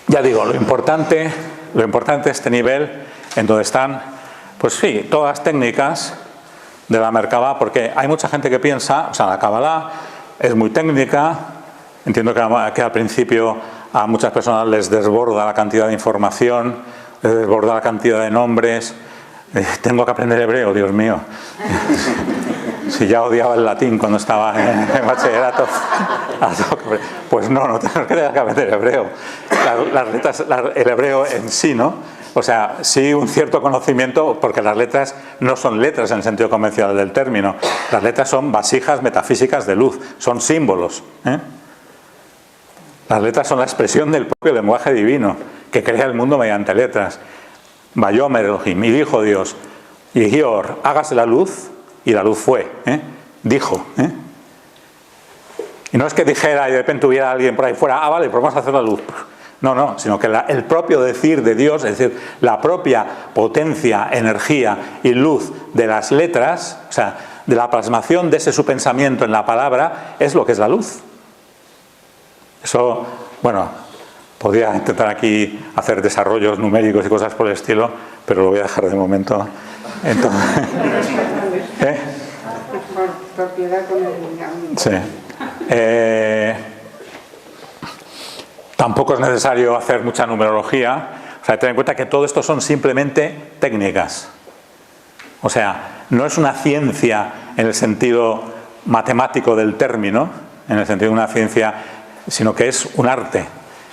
Ya digo, lo importante de este nivel, en donde están, pues sí, todas las técnicas de la Merkabah, porque hay mucha gente que piensa, o sea, la Kabbalah es muy técnica. Entiendo que al principio a muchas personas les desborda la cantidad de información, les desborda la cantidad de nombres. Tengo que aprender hebreo, Dios mío. Si ya odiaba el latín cuando estaba en bachillerato, pues no tengo que aprender hebreo. Las letras, el hebreo en sí, ¿no? O sea, sí un cierto conocimiento, porque las letras no son letras en el sentido convencional del término. Las letras son vasijas metafísicas de luz, son símbolos, ¿eh? Las letras son la expresión del propio lenguaje divino, que crea el mundo mediante letras. Vayomer Elohim, y dijo Dios, y Gior, hágase la luz, y la luz fue, ¿eh? Dijo, ¿eh? Y no es que dijera y de repente hubiera alguien por ahí fuera, vale, pues vamos a hacer la luz. No, sino que el propio decir de Dios, es decir, la propia potencia, energía y luz de las letras, o sea, de la plasmación de ese su pensamiento en la palabra, es lo que es la luz. Eso, bueno, podría intentar aquí hacer desarrollos numéricos y cosas por el estilo, pero lo voy a dejar de momento. Entonces, ¿eh? Propiedad con el... Sí. Tampoco es necesario hacer mucha numerología. O sea, ten en cuenta que todo esto son simplemente técnicas. O sea, no es una ciencia en el sentido matemático del término, en el sentido de una ciencia, sino que es un arte.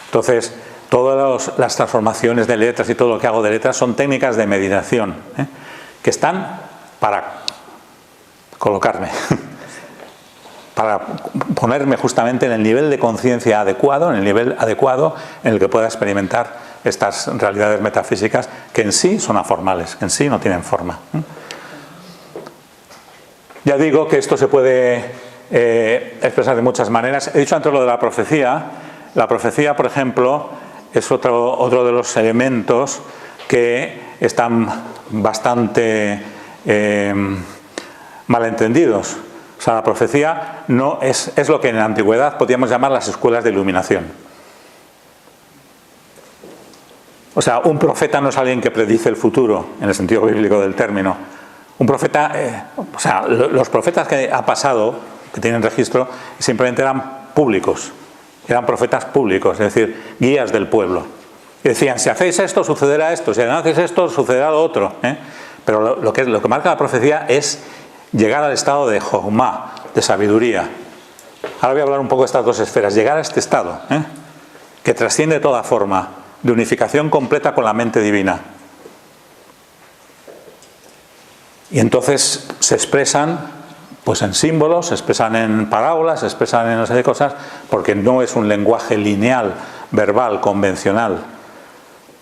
Entonces, todas las transformaciones de letras y todo lo que hago de letras son técnicas de meditación, ¿eh? Que están para colocarme, para ponerme justamente en el nivel de conciencia adecuado, en el nivel adecuado en el que pueda experimentar estas realidades metafísicas que en sí son aformales, que en sí no tienen forma. Ya digo que esto se puede expresar de muchas maneras. He dicho antes lo de la profecía. La profecía, por ejemplo, es otro de los elementos que están bastante malentendidos. O sea, la profecía no es lo que en la antigüedad podíamos llamar las escuelas de iluminación. O sea, un profeta no es alguien que predice el futuro, en el sentido bíblico del término. Un profeta, o sea, los profetas que ha pasado, que tienen registro, simplemente eran públicos. Eran profetas públicos, es decir, guías del pueblo. Y decían, si hacéis esto, sucederá esto, si no hacéis esto, sucederá lo otro, ¿eh? Pero lo que marca la profecía es llegar al estado de Jochma, de sabiduría. Ahora voy a hablar un poco de estas dos esferas. Llegar a este estado, ¿eh? Que trasciende toda forma, de unificación completa con la mente divina. Y entonces se expresan pues en símbolos, se expresan en parábolas, se expresan en una serie de cosas, porque no es un lenguaje lineal, verbal, convencional,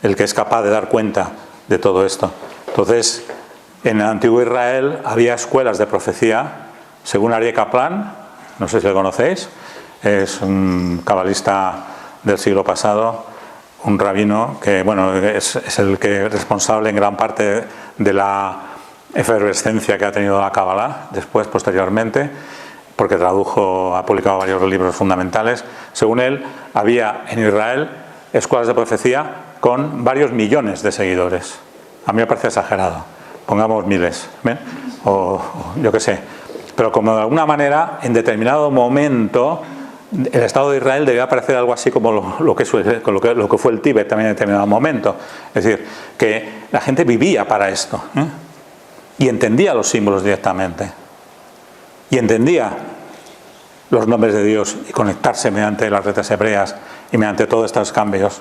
el que es capaz de dar cuenta de todo esto. Entonces, en el antiguo Israel había escuelas de profecía, según Aryeh Kaplan, no sé si lo conocéis, es un cabalista del siglo pasado, un rabino que, bueno, es el que es responsable en gran parte de la efervescencia que ha tenido la Kabbalah después, posteriormente, porque ha publicado varios libros fundamentales. Según él, había en Israel escuelas de profecía con varios millones de seguidores. A mí me parece exagerado. Pongamos miles, ¿ven? O yo qué sé. Pero como de alguna manera, en determinado momento, el Estado de Israel debía parecer algo así como lo que fue el Tíbet también en determinado momento. Es decir, que la gente vivía para esto, ¿eh? Y entendía los símbolos directamente. Y entendía los nombres de Dios y conectarse mediante las letras hebreas y mediante todos estos cambios.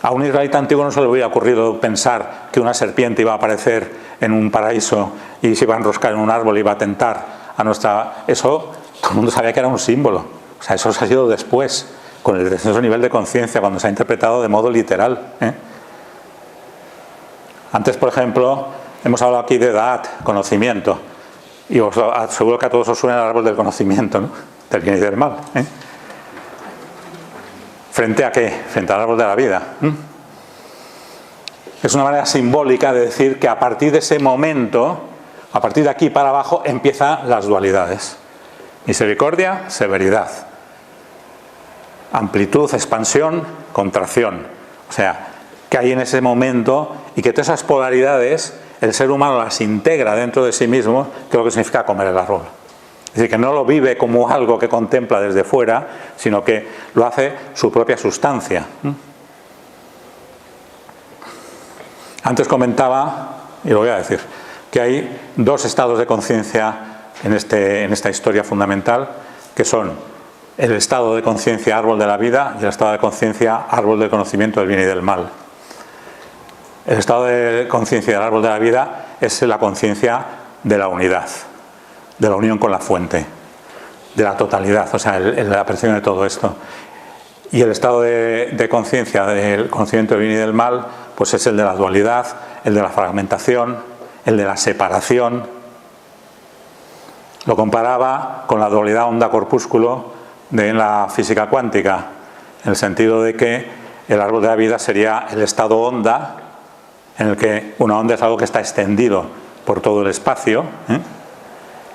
A un israelita antiguo no se le hubiera ocurrido pensar que una serpiente iba a aparecer en un paraíso y se iba a enroscar en un árbol y iba a tentar a nuestra... Eso, todo el mundo sabía que era un símbolo. O sea, eso se ha sido después, con el descenso nivel de conciencia, cuando se ha interpretado de modo literal, ¿eh? Antes, por ejemplo, hemos hablado aquí de Da'at, conocimiento. Y os aseguro que a todos os suena el árbol del conocimiento, ¿no? Del bien y del mal, ¿eh? ¿Frente a qué? Frente al árbol de la vida. Es una manera simbólica de decir que a partir de ese momento A partir de aquí para abajo empiezan las dualidades. Misericordia, severidad. Amplitud, expansión, contracción. O sea, que hay en ese momento y que todas esas polaridades el ser humano las integra dentro de sí mismo, que es lo que significa comer el árbol. Es decir, que no lo vive como algo que contempla desde fuera, sino que lo hace su propia sustancia. Antes comentaba, y lo voy a decir, que hay dos estados de conciencia en esta historia fundamental, que son el estado de conciencia árbol de la vida y el estado de conciencia árbol del conocimiento del bien y del mal. El estado de conciencia del árbol de la vida es la conciencia de la unidad, de la unión con la fuente, de la totalidad, o sea, la percepción de todo esto. Y el estado de conciencia del conocimiento del bien y del mal, pues es el de la dualidad, el de la fragmentación, el de la separación. Lo comparaba con la dualidad onda-corpúsculo en la física cuántica, en el sentido de que el árbol de la vida sería el estado onda, en el que una onda es algo que está extendido por todo el espacio,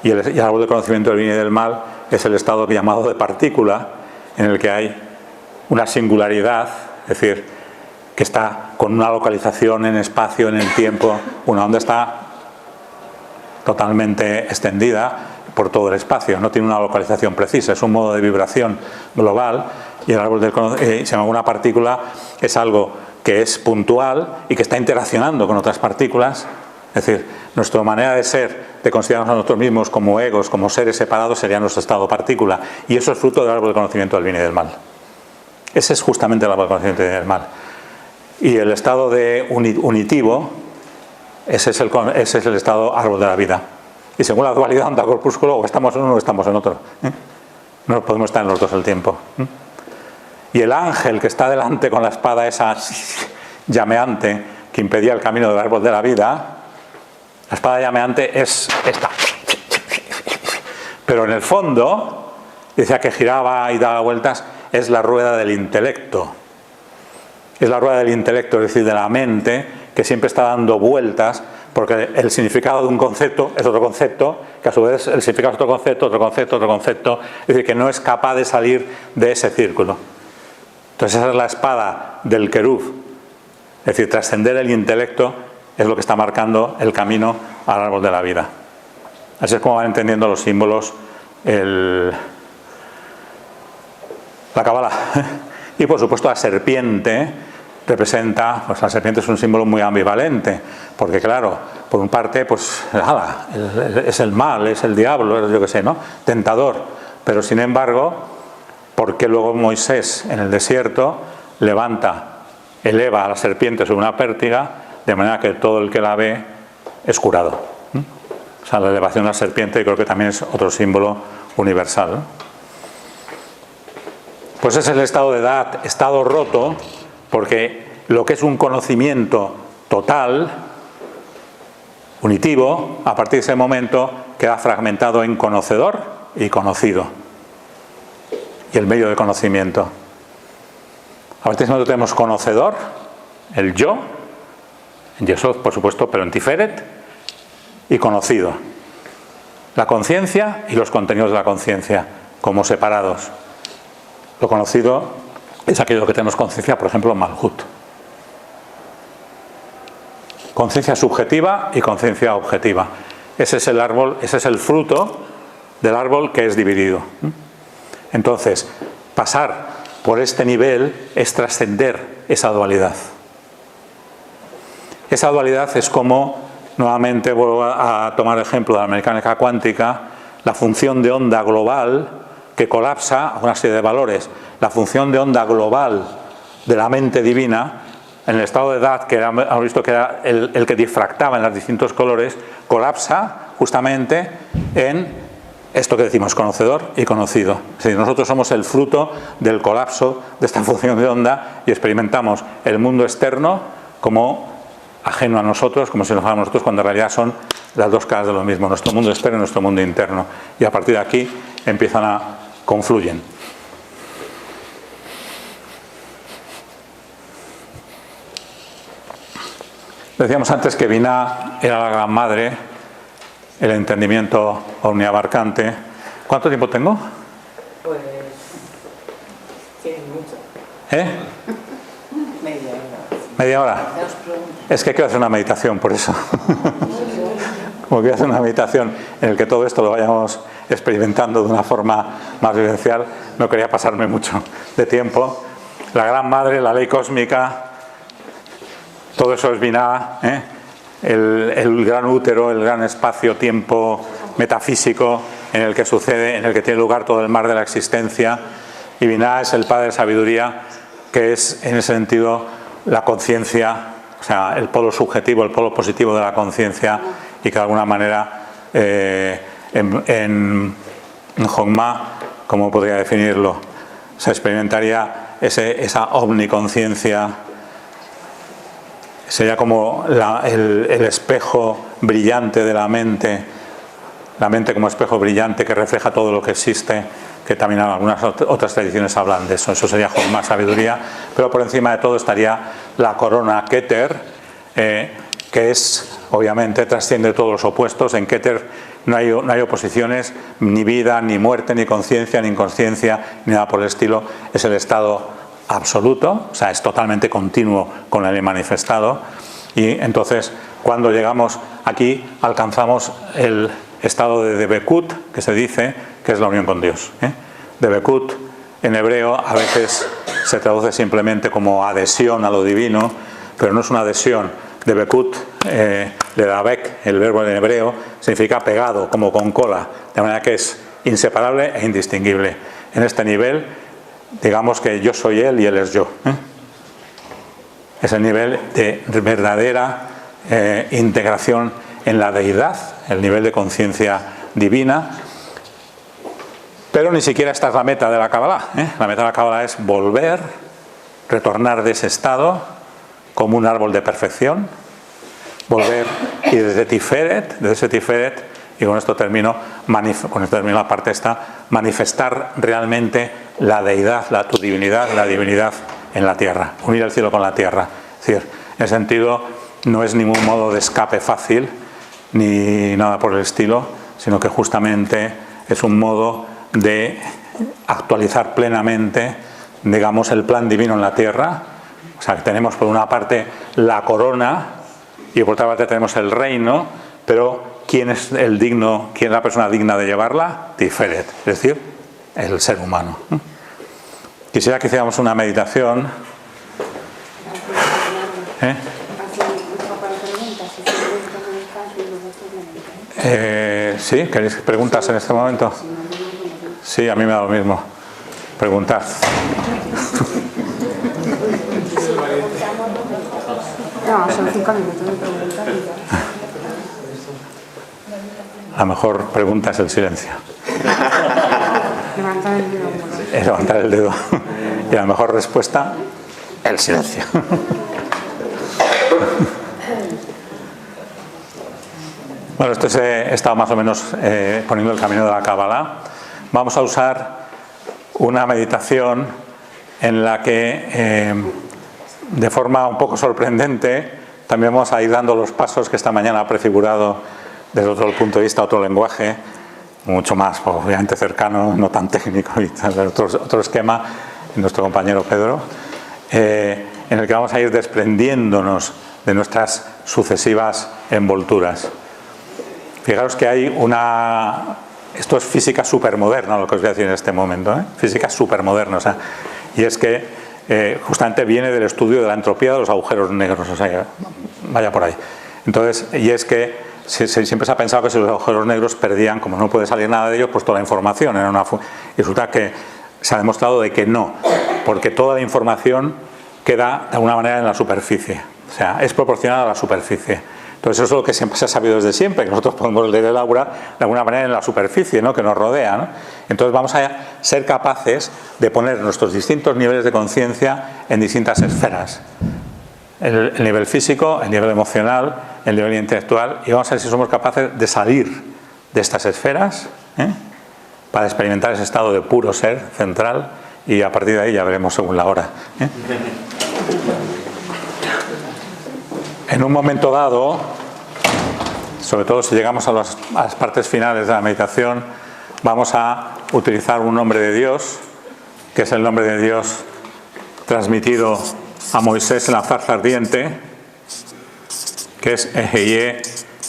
y el árbol del conocimiento del bien y del mal es el estado llamado de partícula, en el que hay una singularidad, es decir, que está con una localización en espacio, en el tiempo. Una onda está totalmente extendida por todo el espacio, no tiene una localización precisa, es un modo de vibración global, y el árbol del se llama una partícula, es algo que es puntual y que está interaccionando con otras partículas. Es decir, nuestra manera de ser, de considerarnos a nosotros mismos como egos, como seres separados, sería nuestro estado partícula, y eso es fruto del árbol del conocimiento del bien y del mal. Ese es justamente el árbol del conocimiento del bien y del mal. Y el estado de unitivo, ese es el estado árbol de la vida. Y según la dualidad onda-corpúsculo, o estamos en uno o estamos en otro. No podemos estar en los dos al tiempo. Y el ángel que está delante con la espada esa llameante que impedía el camino del árbol de la vida, la espada llameante es esta. Pero en el fondo, decía que giraba y daba vueltas, es la rueda del intelecto. Es la rueda del intelecto, es decir, de la mente, que siempre está dando vueltas, porque el significado de un concepto es otro concepto, que a su vez el significado es otro concepto, otro concepto, otro concepto, es decir, que no es capaz de salir de ese círculo. Entonces esa es la espada del querub, es decir, trascender el intelecto es lo que está marcando el camino al árbol de la vida. Así es como van entendiendo los símbolos la cábala. Y por supuesto la serpiente representa, pues la serpiente es un símbolo muy ambivalente, porque claro, por un parte, pues es el mal, es el diablo, yo qué sé, ¿no? Tentador, pero sin embargo, porque luego Moisés en el desierto eleva a la serpiente sobre una pértiga, de manera que todo el que la ve es curado. O sea, la elevación de la serpiente creo que también es otro símbolo universal. Pues es el estado de edad, estado roto, porque lo que es un conocimiento total, unitivo, a partir de ese momento queda fragmentado en conocedor y conocido. Y el medio de conocimiento. A partir de ese momento tenemos conocedor, el yo, en Yesod por supuesto, pero en Tiferet, y conocido. La conciencia y los contenidos de la conciencia, como separados. Lo conocido es aquello que tenemos conciencia, por ejemplo, Malhut. Conciencia subjetiva y conciencia objetiva. Ese es el árbol, ese es el fruto del árbol que es dividido. Entonces, pasar por este nivel es trascender esa dualidad. Esa dualidad es como, nuevamente vuelvo a tomar el ejemplo de la mecánica cuántica, la función de onda global que colapsa a una serie de valores. La función de onda global de la mente divina, en el estado de edad, que hemos visto que era el que difractaba en los distintos colores, colapsa justamente en esto que decimos, conocedor y conocido. Es decir, nosotros somos el fruto del colapso de esta función de onda y experimentamos el mundo externo como ajeno a nosotros, como si nos fuéramos nosotros, cuando en realidad son las dos caras de lo mismo, nuestro mundo externo y nuestro mundo interno. Y a partir de aquí confluyen. Decíamos antes que Binah era la gran madre el entendimiento omniabarcante. ¿Cuánto tiempo tengo? Pues... tiene mucho. Media hora. ¿Media hora? Es que quiero hacer una meditación, por eso. Como quiero hacer una meditación en la que todo esto lo vayamos experimentando de una forma más vivencial, no quería pasarme mucho de tiempo. La Gran Madre, la ley cósmica, todo eso es Binah, el gran útero, el gran espacio-tiempo metafísico en el que sucede, en el que tiene lugar todo el mar de la existencia. Y Binah es el Padre de Sabiduría, que es en ese sentido la conciencia, o sea, el polo subjetivo, el polo positivo de la conciencia, y que de alguna manera en Hongma, ¿cómo podría definirlo? Se experimentaría esa omniconciencia, sería como el espejo brillante de la mente como espejo brillante que refleja todo lo que existe, que también algunas otras tradiciones hablan de eso. Eso sería Hongma, sabiduría, pero por encima de todo estaría la corona Keter, que es, obviamente, trasciende todos los opuestos. En Keter no hay oposiciones, ni vida, ni muerte, ni conciencia, ni inconsciencia, ni nada por el estilo. Es el estado absoluto, o sea, es totalmente continuo con el manifestado. Y entonces, cuando llegamos aquí, alcanzamos el estado de Debekut, que se dice que es la unión con Dios. Debekut, en hebreo, a veces se traduce simplemente como adhesión a lo divino, pero no es una adhesión. Debekut, de Dabek, el verbo en hebreo, significa pegado, como con cola, de manera que es inseparable e indistinguible. En este nivel, digamos que yo soy él y él es yo. Es el nivel de verdadera integración en la deidad, el nivel de conciencia divina. Pero ni siquiera esta es la meta de la Kabbalah. La meta de la Kabbalah es volver, retornar de ese estado como un árbol de perfección, volver y desde ese Tiferet, y con esto termino la parte esta, manifestar realmente la deidad, tu divinidad, la divinidad en la tierra, unir el cielo con la tierra. Es decir, en ese sentido no es ningún modo de escape fácil ni nada por el estilo, sino que justamente es un modo de actualizar plenamente, digamos, el plan divino en la tierra. O sea, que tenemos por una parte la corona y por otra parte tenemos el reino, pero ¿quién es quién es la persona digna de llevarla? Tiferet, es decir, el ser humano. Quisiera que hiciéramos una meditación. ¿Sí? ¿Queréis preguntas en este momento? Sí, a mí me da lo mismo. Preguntad. No, son 5 minutos de preguntas. La mejor pregunta es el silencio. Levantar el dedo. Es levantar el dedo. Y la mejor respuesta, el silencio. Bueno, esto he estado más o menos poniendo el camino de la Kabbalah. Vamos a usar una meditación en la que, de forma un poco sorprendente, también vamos a ir dando los pasos que esta mañana ha prefigurado desde otro punto de vista, otro lenguaje, mucho más, obviamente cercano, no tan técnico, y otro esquema, nuestro compañero Pedro, en el que vamos a ir desprendiéndonos de nuestras sucesivas envolturas. Fijaros que hay esto es física supermoderna, lo que os voy a decir en este momento, física supermoderna, o sea, y es que justamente viene del estudio de la entropía de los agujeros negros, o sea, vaya por ahí. Entonces, y es que siempre se ha pensado que si los agujeros negros perdían, como no puede salir nada de ellos, pues toda la información y resulta que se ha demostrado de que no, porque toda la información queda de alguna manera en la superficie, o sea, es proporcional a la superficie. Entonces eso es lo que siempre se ha sabido desde siempre, que nosotros podemos leer el aura de alguna manera en la superficie, ¿no?, que nos rodea, ¿no? Entonces vamos a ser capaces de poner nuestros distintos niveles de conciencia en distintas esferas. El nivel físico, el nivel emocional, el nivel intelectual, y vamos a ver si somos capaces de salir de estas esferas, para experimentar ese estado de puro ser central, y a partir de ahí ya veremos según la hora. En un momento dado sobre todo si llegamos a las partes finales de la meditación, vamos a utilizar un nombre de Dios, que es el nombre de Dios transmitido a Moisés en la zarza ardiente, que es Ejeye,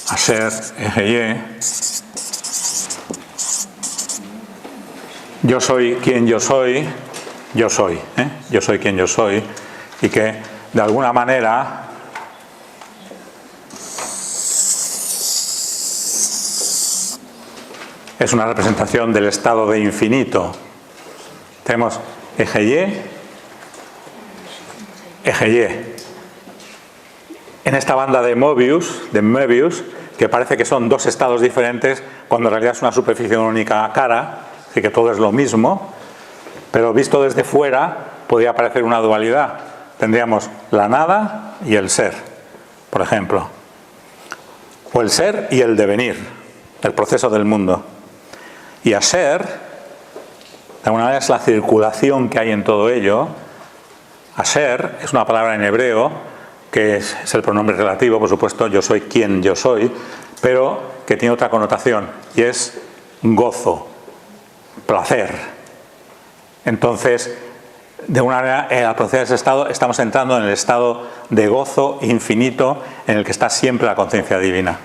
Asher, Ejeye. Yo soy quien yo soy, yo soy, yo soy quien yo soy, y que de alguna manera es una representación del estado de infinito. Tenemos Ejeye, Ejeye. En esta banda de Möbius, que parece que son dos estados diferentes, cuando en realidad es una superficie de una única cara, así que todo es lo mismo, pero visto desde fuera podría parecer una dualidad. Tendríamos la nada y el ser, por ejemplo, o el ser y el devenir, el proceso del mundo. Y Asher, de alguna manera, es la circulación que hay en todo ello. Asher es una palabra en hebreo que es el pronombre relativo, por supuesto, yo soy quien yo soy, pero que tiene otra connotación, y es gozo, placer. Entonces, de alguna manera, al proceder de ese estado, estamos entrando en el estado de gozo infinito en el que está siempre la conciencia divina.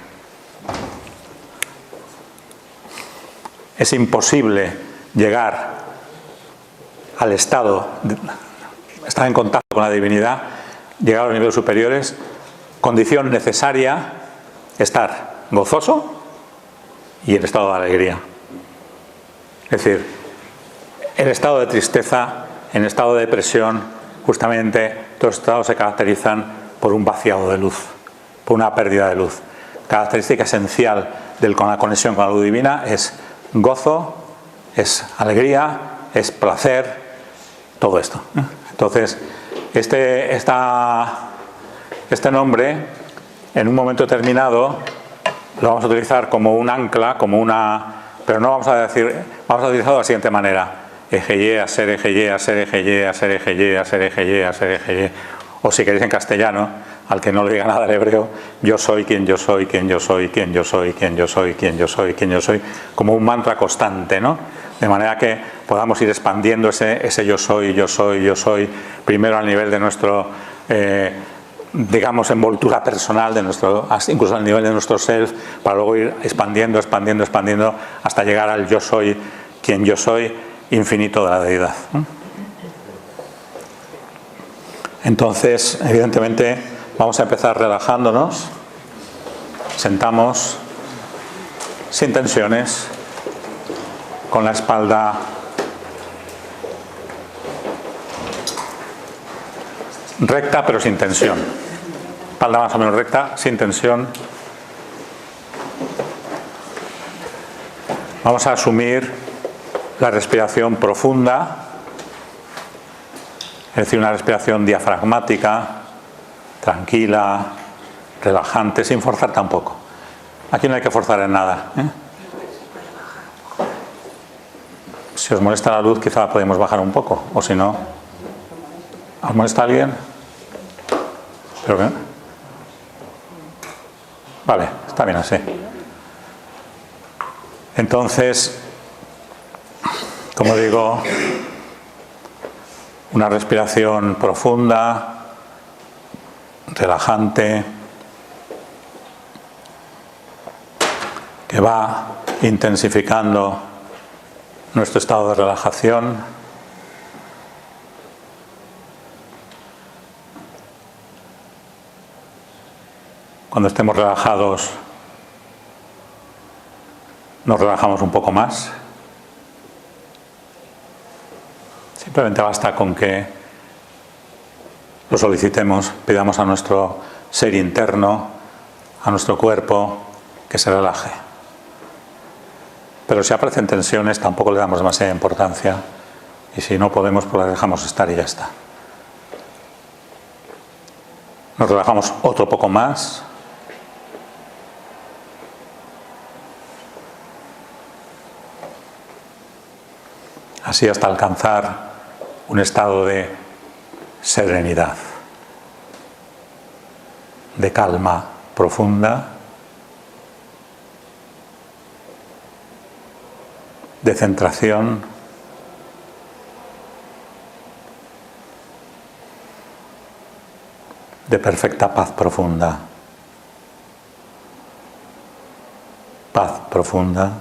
Es imposible llegar al estado, estar en contacto con la divinidad, llegar a los niveles superiores, condición necesaria, estar gozoso y en estado de alegría. Es decir, el estado de tristeza, en estado de depresión, justamente todos los estados se caracterizan por un vaciado de luz, por una pérdida de luz. Característica esencial de la conexión con la luz divina es gozo, es alegría, es placer, todo esto. Entonces, este nombre, en un momento determinado, lo vamos a utilizar como un ancla, pero no vamos a decir, vamos a utilizarlo de la siguiente manera: Ejeye, Asher, Ejeye, Asher, Ejeye, Asher, Ejeye, Asher, Ejeye, Asher, Ejeye. O si queréis en castellano, al que no le diga nada al hebreo, yo soy quien yo soy, quien yo soy, quien yo soy, quien yo soy, quien yo soy, quien yo soy, como un mantra constante, ¿no? De manera que podamos ir expandiendo ese yo soy, yo soy, yo soy, primero al nivel de nuestro, digamos, envoltura personal, incluso al nivel de nuestro self, para luego ir expandiendo, expandiendo, expandiendo, hasta llegar al yo soy, quien yo soy, infinito de la deidad. Entonces, evidentemente, vamos a empezar relajándonos, sentamos sin tensiones, con la espalda recta pero sin tensión, espalda más o menos recta, sin tensión. Vamos a asumir la respiración profunda, es decir, una respiración diafragmática, tranquila, relajante, sin forzar tampoco. Aquí no hay que forzar en nada, Si os molesta la luz, quizá podemos bajar un poco, o si no, ¿os molesta alguien? ¿Pero qué? Vale, está bien así. Entonces, como digo, una respiración profunda, relajante, que va intensificando nuestro estado de relajación. Cuando estemos relajados, nos relajamos un poco más. Simplemente basta con que lo solicitemos, pidamos a nuestro ser interno, a nuestro cuerpo, que se relaje. Pero si aparecen tensiones, tampoco le damos demasiada importancia, y si no podemos, pues las dejamos estar y ya está. Nos relajamos otro poco más. Así hasta alcanzar un estado de serenidad, de calma profunda, de centración, de perfecta paz profunda. Paz profunda.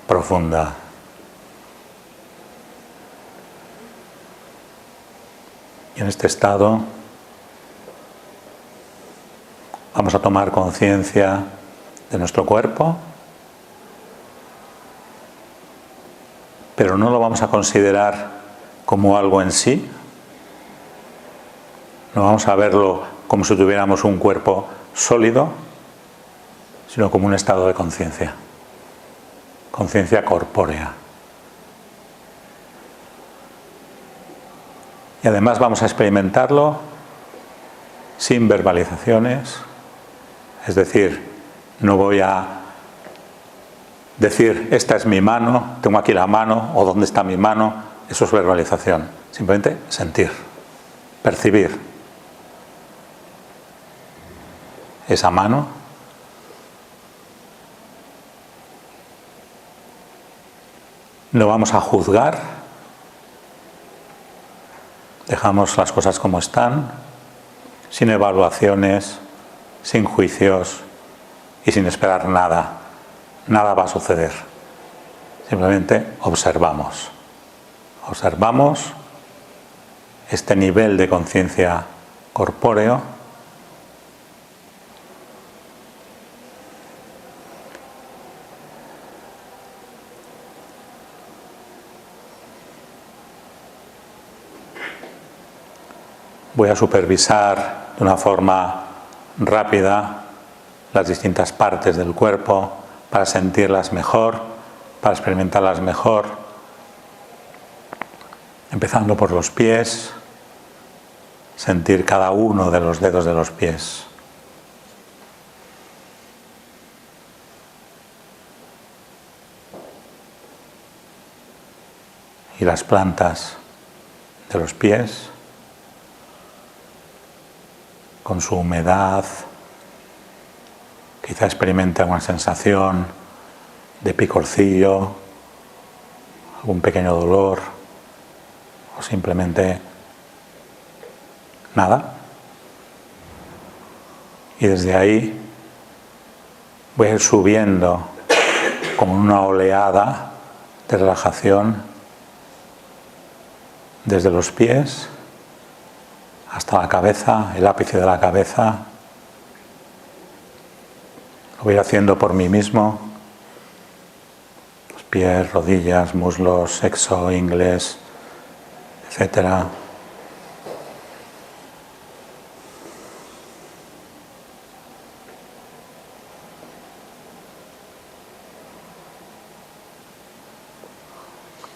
Profunda. Y en este estado vamos a tomar conciencia de nuestro cuerpo, pero no lo vamos a considerar como algo en sí. No vamos a verlo como si tuviéramos un cuerpo sólido, sino como un estado de conciencia. Conciencia corpórea. Y además vamos a experimentarlo sin verbalizaciones, es decir, no voy a decir esta es mi mano, tengo aquí la mano o dónde está mi mano, eso es verbalización, simplemente sentir, percibir esa mano. No vamos a juzgar, dejamos las cosas como están, sin evaluaciones, sin juicios y sin esperar nada. Nada va a suceder. Simplemente observamos. Observamos este nivel de conciencia corpóreo. Voy a supervisar de una forma rápida las distintas partes del cuerpo para sentirlas mejor, para experimentarlas mejor, empezando por los pies, sentir cada uno de los dedos de los pies. Y las plantas de los pies, con su humedad, quizá experimente alguna sensación de picorcillo, algún pequeño dolor o simplemente nada. Y desde ahí voy a ir subiendo como una oleada de relajación desde los pies hasta la cabeza, el ápice de la cabeza. Lo voy haciendo por mí mismo. Los pies, rodillas, muslos, sexo, ingles, etc.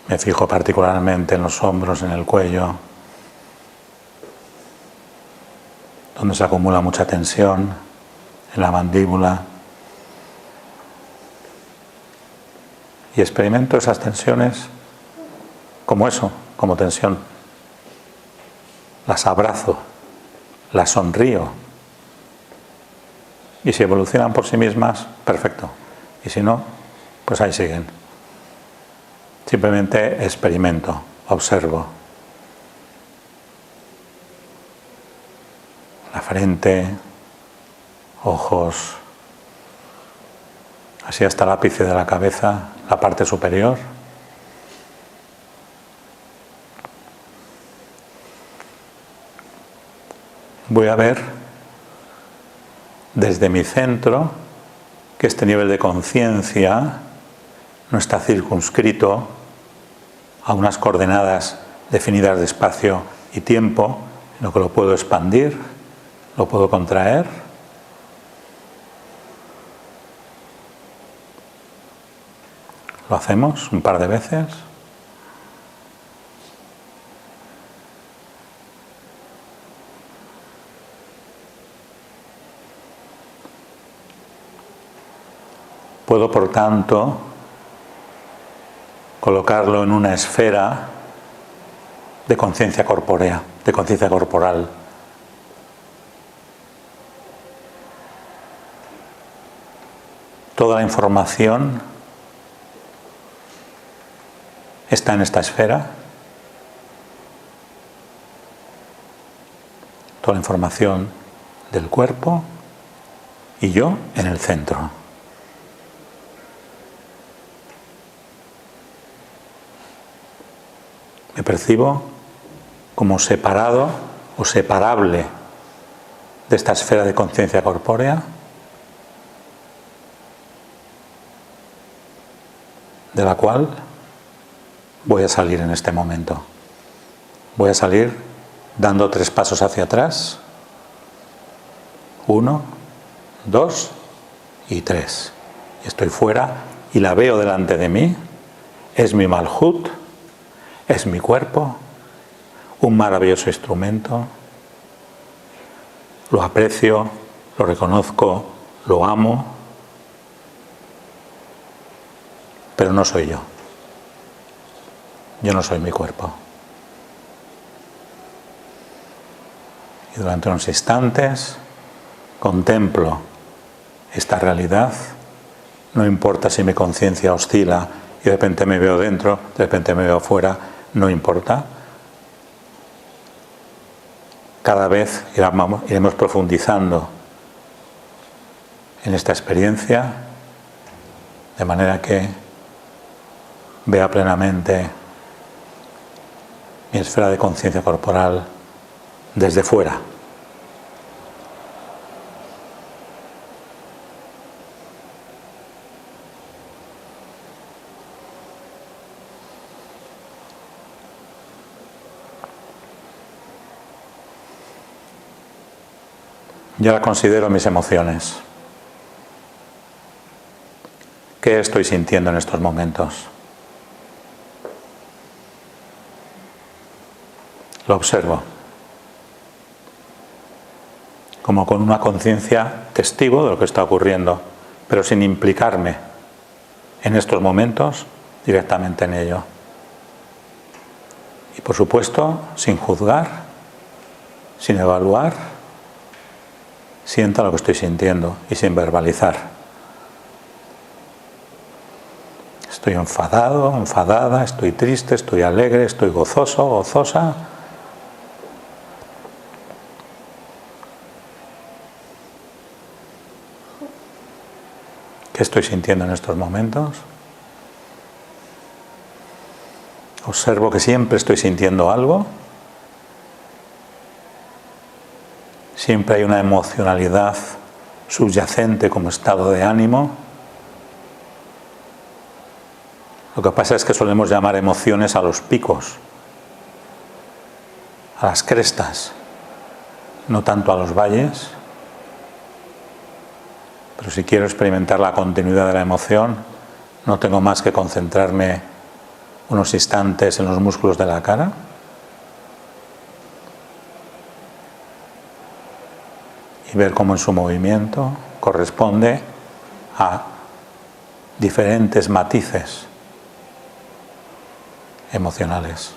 Me fijo particularmente en los hombros, en el cuello, donde se acumula mucha tensión, en la mandíbula. Y experimento esas tensiones como eso, como tensión. Las abrazo, las sonrío. Y si evolucionan por sí mismas, perfecto. Y si no, pues ahí siguen. Simplemente experimento, observo. La frente, ojos, así hasta el ápice de la cabeza, la parte superior. Voy a ver desde mi centro que este nivel de conciencia no está circunscrito a unas coordenadas definidas de espacio y tiempo, sino que lo puedo expandir, lo puedo contraer. Lo hacemos un par de veces. Puedo, por tanto, colocarlo en una esfera de conciencia corpórea, de conciencia corporal. toda la información está en esta esfera. Toda la información del cuerpo y yo en el centro. Me percibo como separado o separable de esta esfera de conciencia corpórea, de la cual voy a salir en este momento. Voy a salir dando 3 pasos hacia atrás. 1, 2 y 3. Y estoy fuera y la veo delante de mí. Es mi Malhut, es mi cuerpo, un maravilloso instrumento. Lo aprecio, lo reconozco, lo amo, pero no soy yo. Yo no soy mi cuerpo. Y durante unos instantes contemplo esta realidad. No importa si mi conciencia oscila y de repente me veo dentro, de repente me veo fuera, no importa. Cada vez iremos profundizando en esta experiencia, de manera que vea plenamente mi esfera de conciencia corporal desde fuera. Yo ahora considero mis emociones. ¿Qué estoy sintiendo en estos momentos? Lo observo. Como con una conciencia testigo de lo que está ocurriendo, pero sin implicarme en estos momentos directamente en ello. Y por supuesto, sin juzgar, sin evaluar, sienta lo que estoy sintiendo y sin verbalizar. Estoy enfadado, enfadada, estoy triste, estoy alegre, estoy gozoso, gozosa. ¿Qué estoy sintiendo en estos momentos? Observo que siempre estoy sintiendo algo. Siempre hay una emocionalidad subyacente como estado de ánimo. Lo que pasa es que solemos llamar emociones a los picos, a las crestas, no tanto a los valles. Pero si quiero experimentar la continuidad de la emoción, no tengo más que concentrarme unos instantes en los músculos de la cara. Y ver cómo en su movimiento corresponde a diferentes matices emocionales.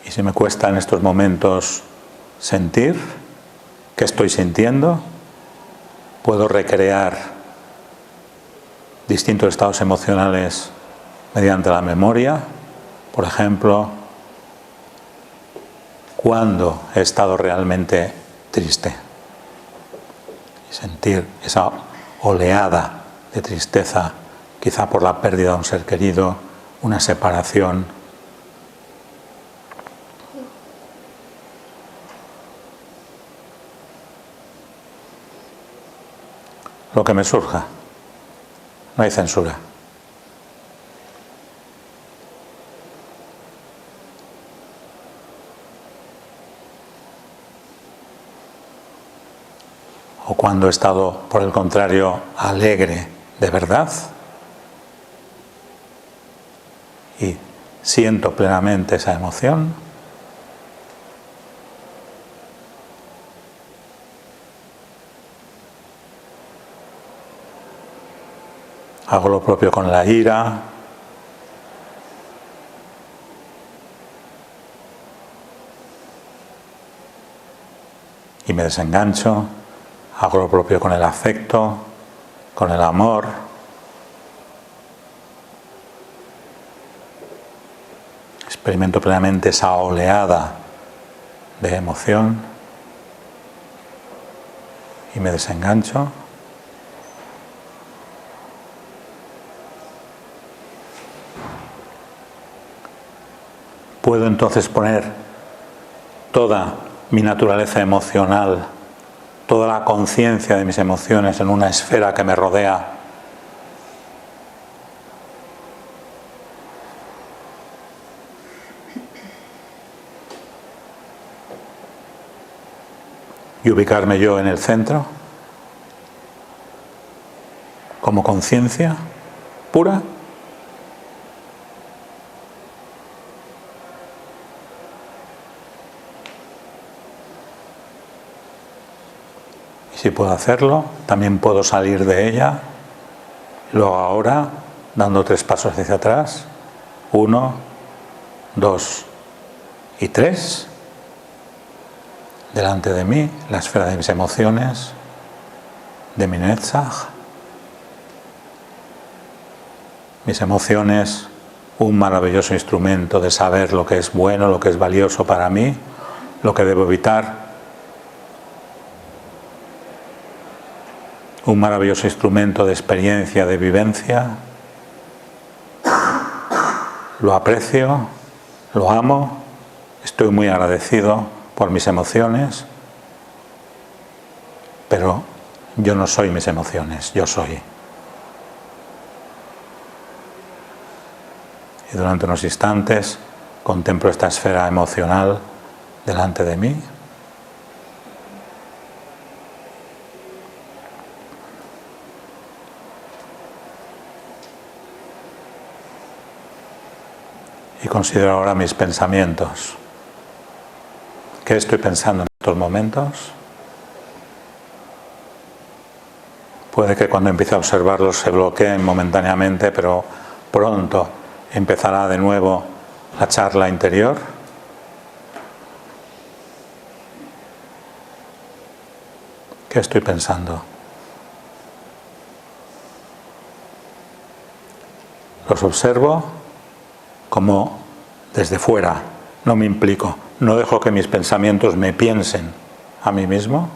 Y si me cuesta en estos momentos sentir qué estoy sintiendo, puedo recrear distintos estados emocionales mediante la memoria. Por ejemplo, cuando he estado realmente triste y sentir esa oleada de tristeza, quizá por la pérdida de un ser querido, una separación. Lo que me surja. No hay censura. O cuando he estado, por el contrario, alegre de verdad y siento plenamente esa emoción. Hago lo propio con la ira, y me desengancho, hago lo propio con el afecto, con el amor. Experimento plenamente esa oleada de emoción y me desengancho. Puedo entonces poner toda mi naturaleza emocional, toda la conciencia de mis emociones en una esfera que me rodea. Y ubicarme yo en el centro, como conciencia pura. Y si puedo hacerlo, también puedo salir de ella. Luego ahora, dando 3 pasos hacia atrás, 1, 2 y 3. Delante de mí, la esfera de mis emociones, de mi Netzach. Mis emociones, un maravilloso instrumento de saber lo que es bueno, lo que es valioso para mí, lo que debo evitar. Un maravilloso instrumento de experiencia, de vivencia. Lo aprecio, lo amo, estoy muy agradecido por mis emociones, pero yo no soy mis emociones, yo soy. Y durante unos instantes contemplo esta esfera emocional delante de mí. Y considero ahora mis pensamientos. ¿Qué estoy pensando en estos momentos? Puede que cuando empiece a observarlos se bloqueen momentáneamente, pero pronto empezará de nuevo la charla interior. ¿Qué estoy pensando? Los observo como desde fuera, no me implico, no dejo que mis pensamientos me piensen a mí mismo,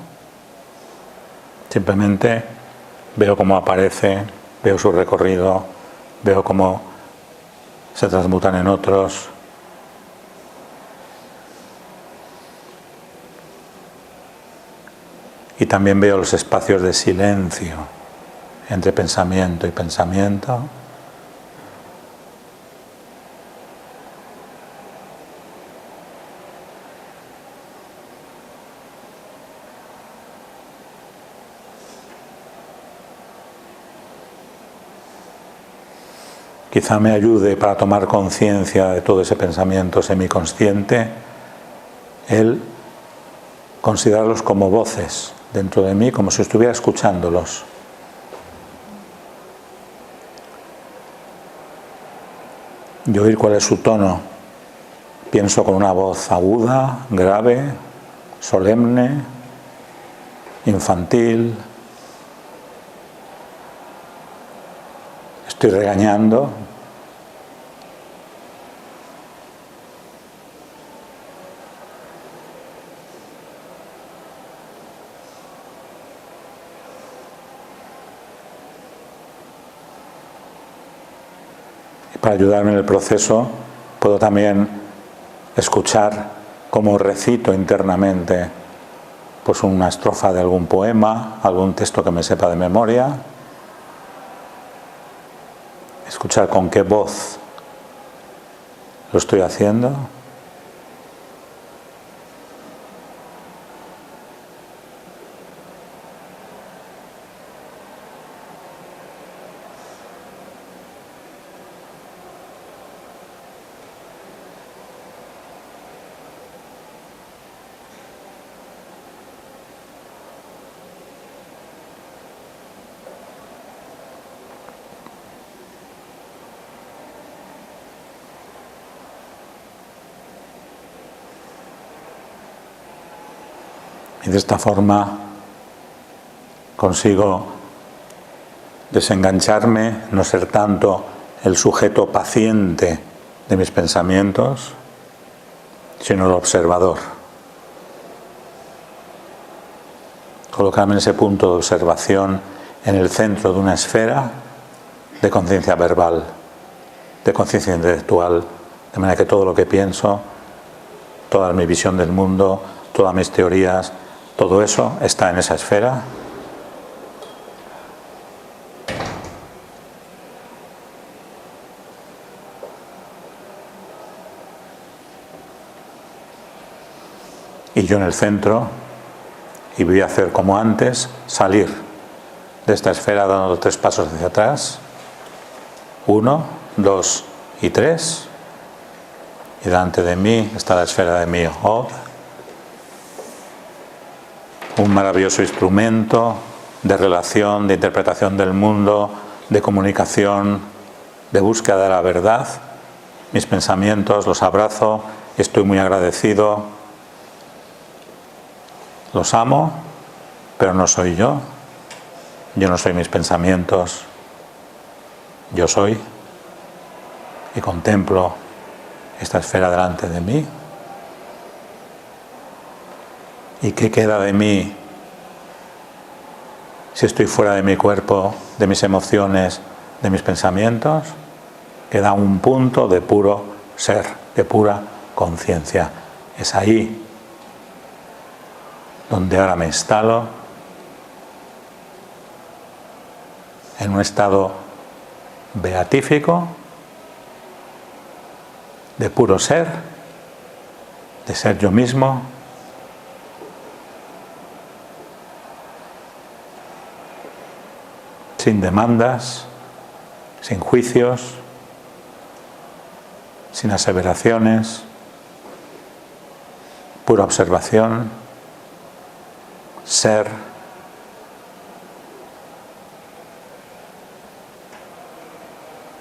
simplemente veo cómo aparece, veo su recorrido, veo cómo se transmutan en otros. Y también veo los espacios de silencio entre pensamiento y pensamiento. Quizá me ayude para tomar conciencia de todo ese pensamiento semiconsciente el considerarlos como voces dentro de mí, como si estuviera escuchándolos. Y oír cuál es su tono. Pienso con una voz aguda, grave, solemne, infantil. Estoy regañando. Y para ayudarme en el proceso, puedo también escuchar cómo recito internamente pues una estrofa de algún poema, algún texto que me sepa de memoria. Escuchar con qué voz lo estoy haciendo. Y de esta forma consigo desengancharme, no ser tanto el sujeto paciente de mis pensamientos, sino el observador. Colocarme en ese punto de observación en el centro de una esfera de conciencia verbal, de conciencia intelectual, de manera que todo lo que pienso, toda mi visión del mundo, todas mis teorías, todo eso está en esa esfera. Y yo en el centro, y voy a hacer como antes, salir de esta esfera dando 3 pasos hacia atrás, 1, 2 y 3, y delante de mí está la esfera de mi Od, un maravilloso instrumento de relación, de interpretación del mundo, de comunicación, de búsqueda de la verdad. Mis pensamientos los abrazo, estoy muy agradecido, los amo, pero no soy yo. Yo no soy mis pensamientos, yo soy, y contemplo esta esfera delante de mí. ¿Y qué queda de mí si estoy fuera de mi cuerpo, de mis emociones, de mis pensamientos? Queda un punto de puro ser, de pura conciencia. Es ahí donde ahora me instalo en un estado beatífico, de puro ser, de ser yo mismo, sin demandas, sin juicios, sin aseveraciones, pura observación, ser.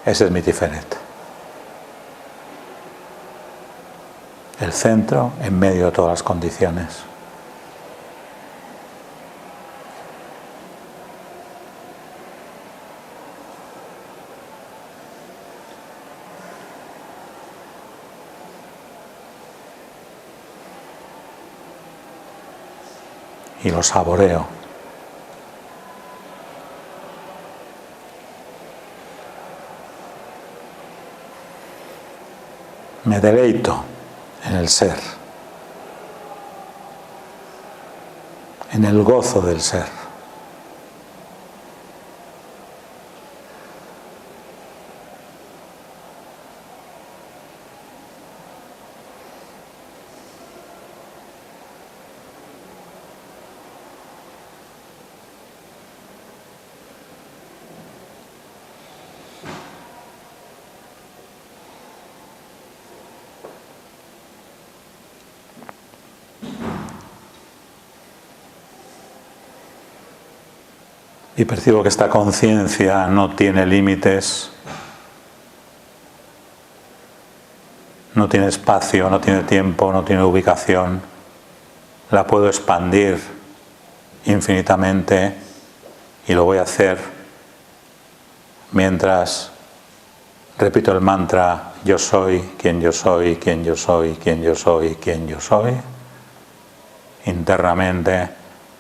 Ese es mi Tiferet. El centro en medio de todas las condiciones. Y lo saboreo. Me deleito en el ser, en el gozo del ser. Y percibo que esta conciencia no tiene límites, no tiene espacio, no tiene tiempo, no tiene ubicación. La puedo expandir infinitamente y lo voy a hacer mientras repito el mantra: yo soy quien yo soy, quien yo soy, quien yo soy, quien yo soy. Internamente,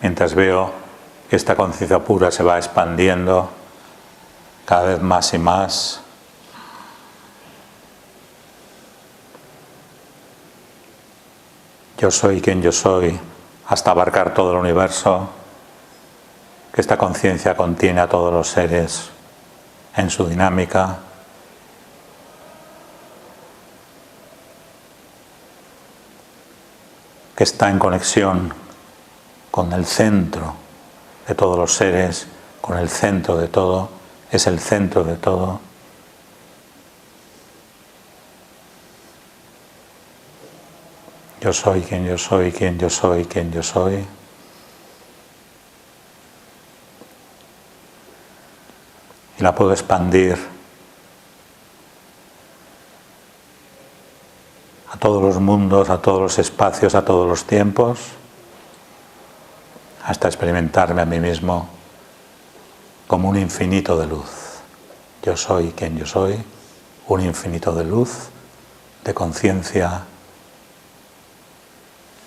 mientras veo que esta conciencia pura se va expandiendo cada vez más y más. Yo soy quien yo soy, hasta abarcar todo el universo, que esta conciencia contiene a todos los seres en su dinámica. Que está en conexión con el centro de todos los seres, con el centro de todo, es el centro de todo. Yo soy quien yo soy, quien yo soy, quien yo soy. Y la puedo expandir a todos los mundos, a todos los espacios, a todos los tiempos. hasta experimentarme a mí mismo como un infinito de luz. Yo soy quien yo soy, un infinito de luz, de conciencia.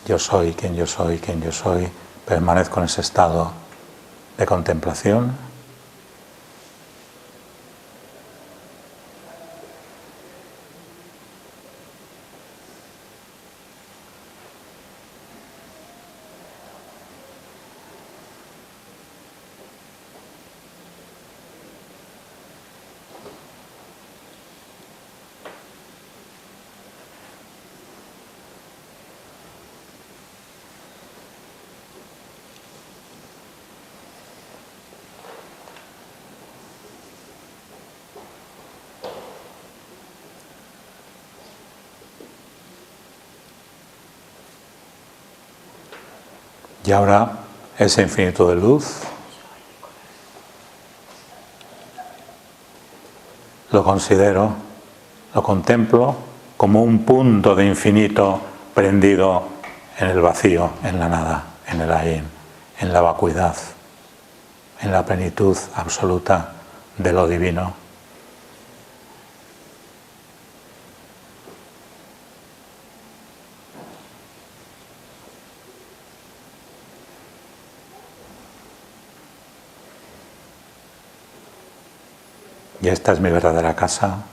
Yo soy quien yo soy, quien yo soy. Permanezco en ese estado de contemplación. Y ahora ese infinito de luz lo considero, lo contemplo como un punto de infinito prendido en el vacío, en la nada, en el ahí, en la vacuidad, en la plenitud absoluta de lo divino. Y esta es mi verdadera casa.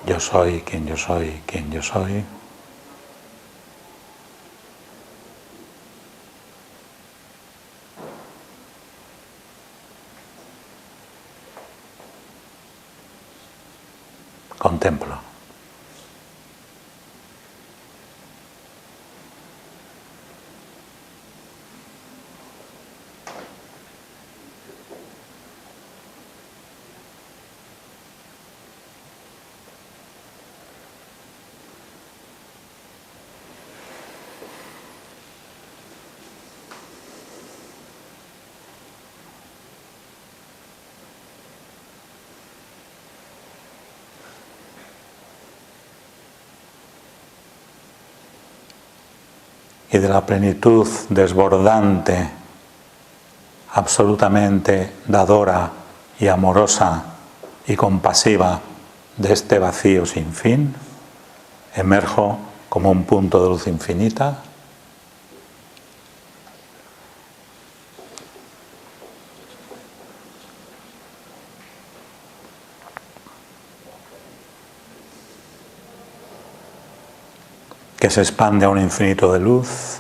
Yo soy quien yo soy, quien yo soy. Contemplo. Y de la plenitud desbordante, absolutamente dadora y amorosa y compasiva de este vacío sin fin, emerjo como un punto de luz infinita. Que se expande a un infinito de luz.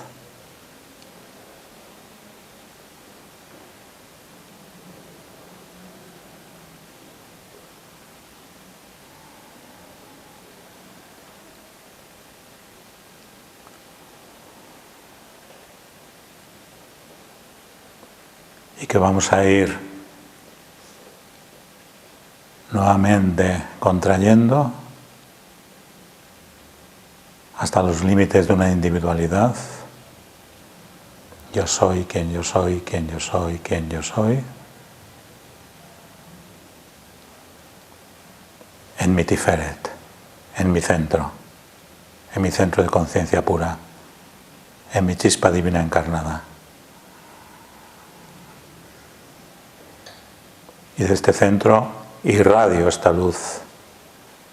Y que vamos a ir nuevamente contrayendo hasta los límites de una individualidad. Yo soy quien yo soy, quien yo soy, quien yo soy. En mi Tiferet, en mi centro de conciencia pura, en mi chispa divina encarnada. Y de este centro irradio esta luz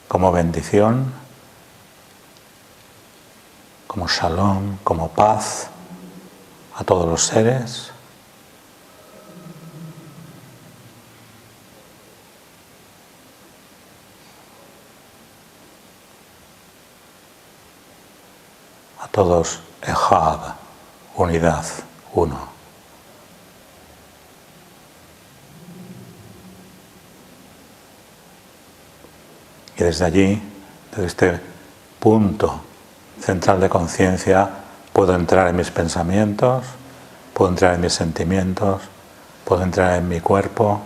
como bendición, como shalom, como paz a todos los seres. A todos echad, unidad, uno. Y desde allí, desde este punto central de conciencia, puedo entrar en mis pensamientos, puedo entrar en mis sentimientos, puedo entrar en mi cuerpo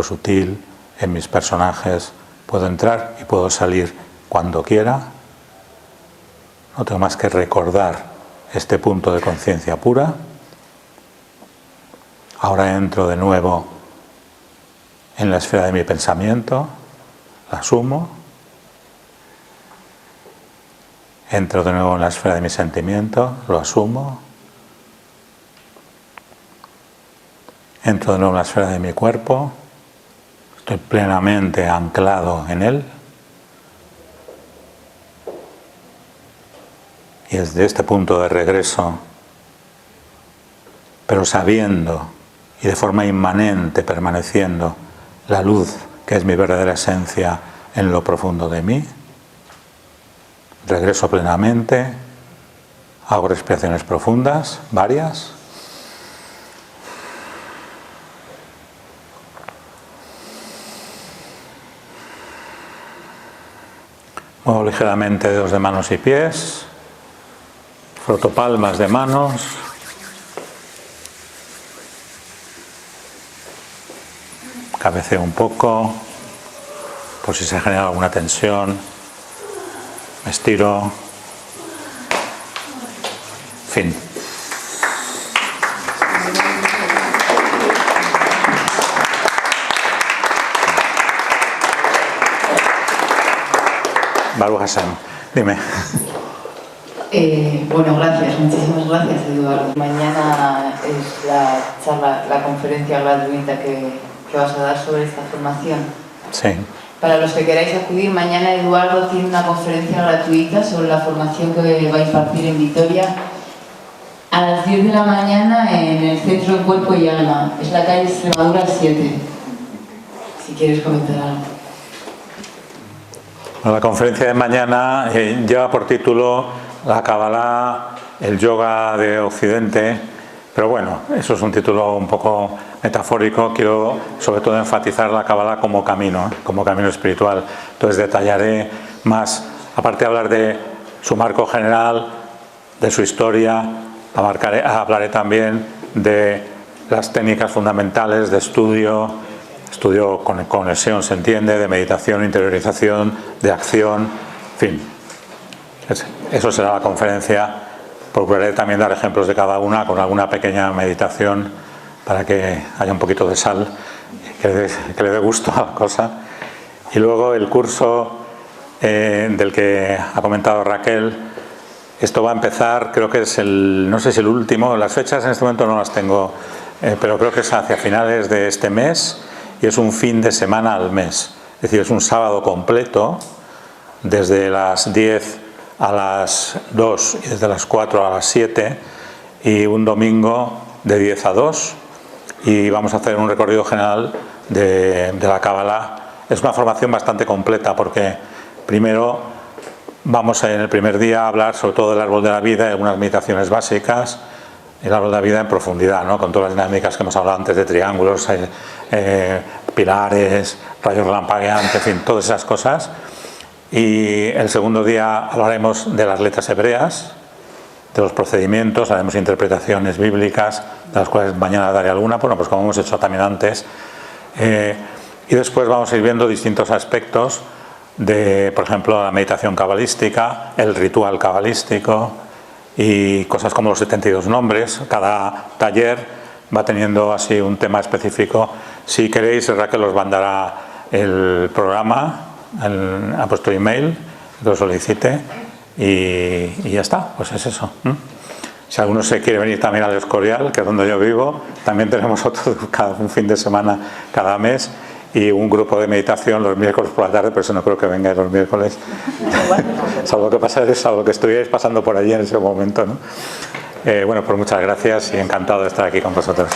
sutil, en mis personajes, puedo entrar y puedo salir cuando quiera. No tengo más que recordar este punto de conciencia pura. Ahora entro de nuevo en la esfera de mi pensamiento, la asumo. Entro de nuevo en la esfera de mi sentimiento, lo asumo. Entro de nuevo en la esfera de mi cuerpo, estoy plenamente anclado en él. Y desde este punto de regreso, pero sabiendo y de forma inmanente permaneciendo la luz que es mi verdadera esencia en lo profundo de mí, regreso plenamente, hago respiraciones profundas, varias. Muevo ligeramente dedos de manos y pies, froto palmas de manos, cabeceo un poco, por si se genera alguna tensión, me estiro, fin. Baruch Hashem, dime. Bueno, gracias, muchísimas gracias, Eduardo. Mañana es la charla, la conferencia gratuita que vas a dar sobre esta formación. Sí. Para los que queráis acudir, mañana Eduardo tiene una conferencia gratuita sobre la formación que va a impartir en Vitoria a las 10 de la mañana en el Centro de Cuerpo y Alma. Es la calle Extremadura 7. Si quieres comentar algo. La conferencia de mañana lleva por título La Kabbalah, el yoga de Occidente, pero bueno, eso es un título un poco metafórico. Quiero sobre todo enfatizar la Kabbalah como camino espiritual. Entonces detallaré más, aparte de hablar de su marco general, de su historia, hablaré también de las técnicas fundamentales de estudio con conexión, se entiende, de meditación, interiorización, de acción, en fin. Eso será la conferencia. Procuraré también dar ejemplos de cada una con alguna pequeña meditación para que haya un poquito de sal, que le dé gusto a la cosa. Y luego el curso del que ha comentado Raquel, esto va a empezar, creo que es no sé si el último, las fechas en este momento no las tengo, pero creo que es hacia finales de este mes y es un fin de semana al mes. Es decir, es un sábado completo, desde las 10 a las 2 y desde las 4 a las 7, y un domingo de 10 a 2, y vamos a hacer un recorrido general de la Kabbalah. Es una formación bastante completa porque primero vamos en el primer día a hablar sobre todo del árbol de la vida y algunas meditaciones básicas, el árbol de la vida en profundidad, ¿no? Con todas las dinámicas que hemos hablado antes de triángulos, pilares, rayos relampagueantes, en fin, todas esas cosas. Y el segundo día hablaremos de las letras hebreas, de los procedimientos, haremos interpretaciones bíblicas, de las cuales mañana daré alguna, bueno, pues como hemos hecho también antes. Y después vamos a ir viendo distintos aspectos de, por ejemplo, la meditación cabalística, el ritual cabalístico y cosas como los 72 nombres. Cada taller va teniendo así un tema específico. Si queréis, Raquel os mandará el programa a vuestro email, que lo solicite, y ya está, pues es eso. Si alguno se quiere venir también al Escorial, que es donde yo vivo, también tenemos un fin de semana cada mes y un grupo de meditación los miércoles por la tarde, pero eso no creo que vengáis los miércoles, salvo que estuvierais pasando por allí en ese momento, ¿no? Bueno, pues muchas gracias y encantado de estar aquí con vosotros.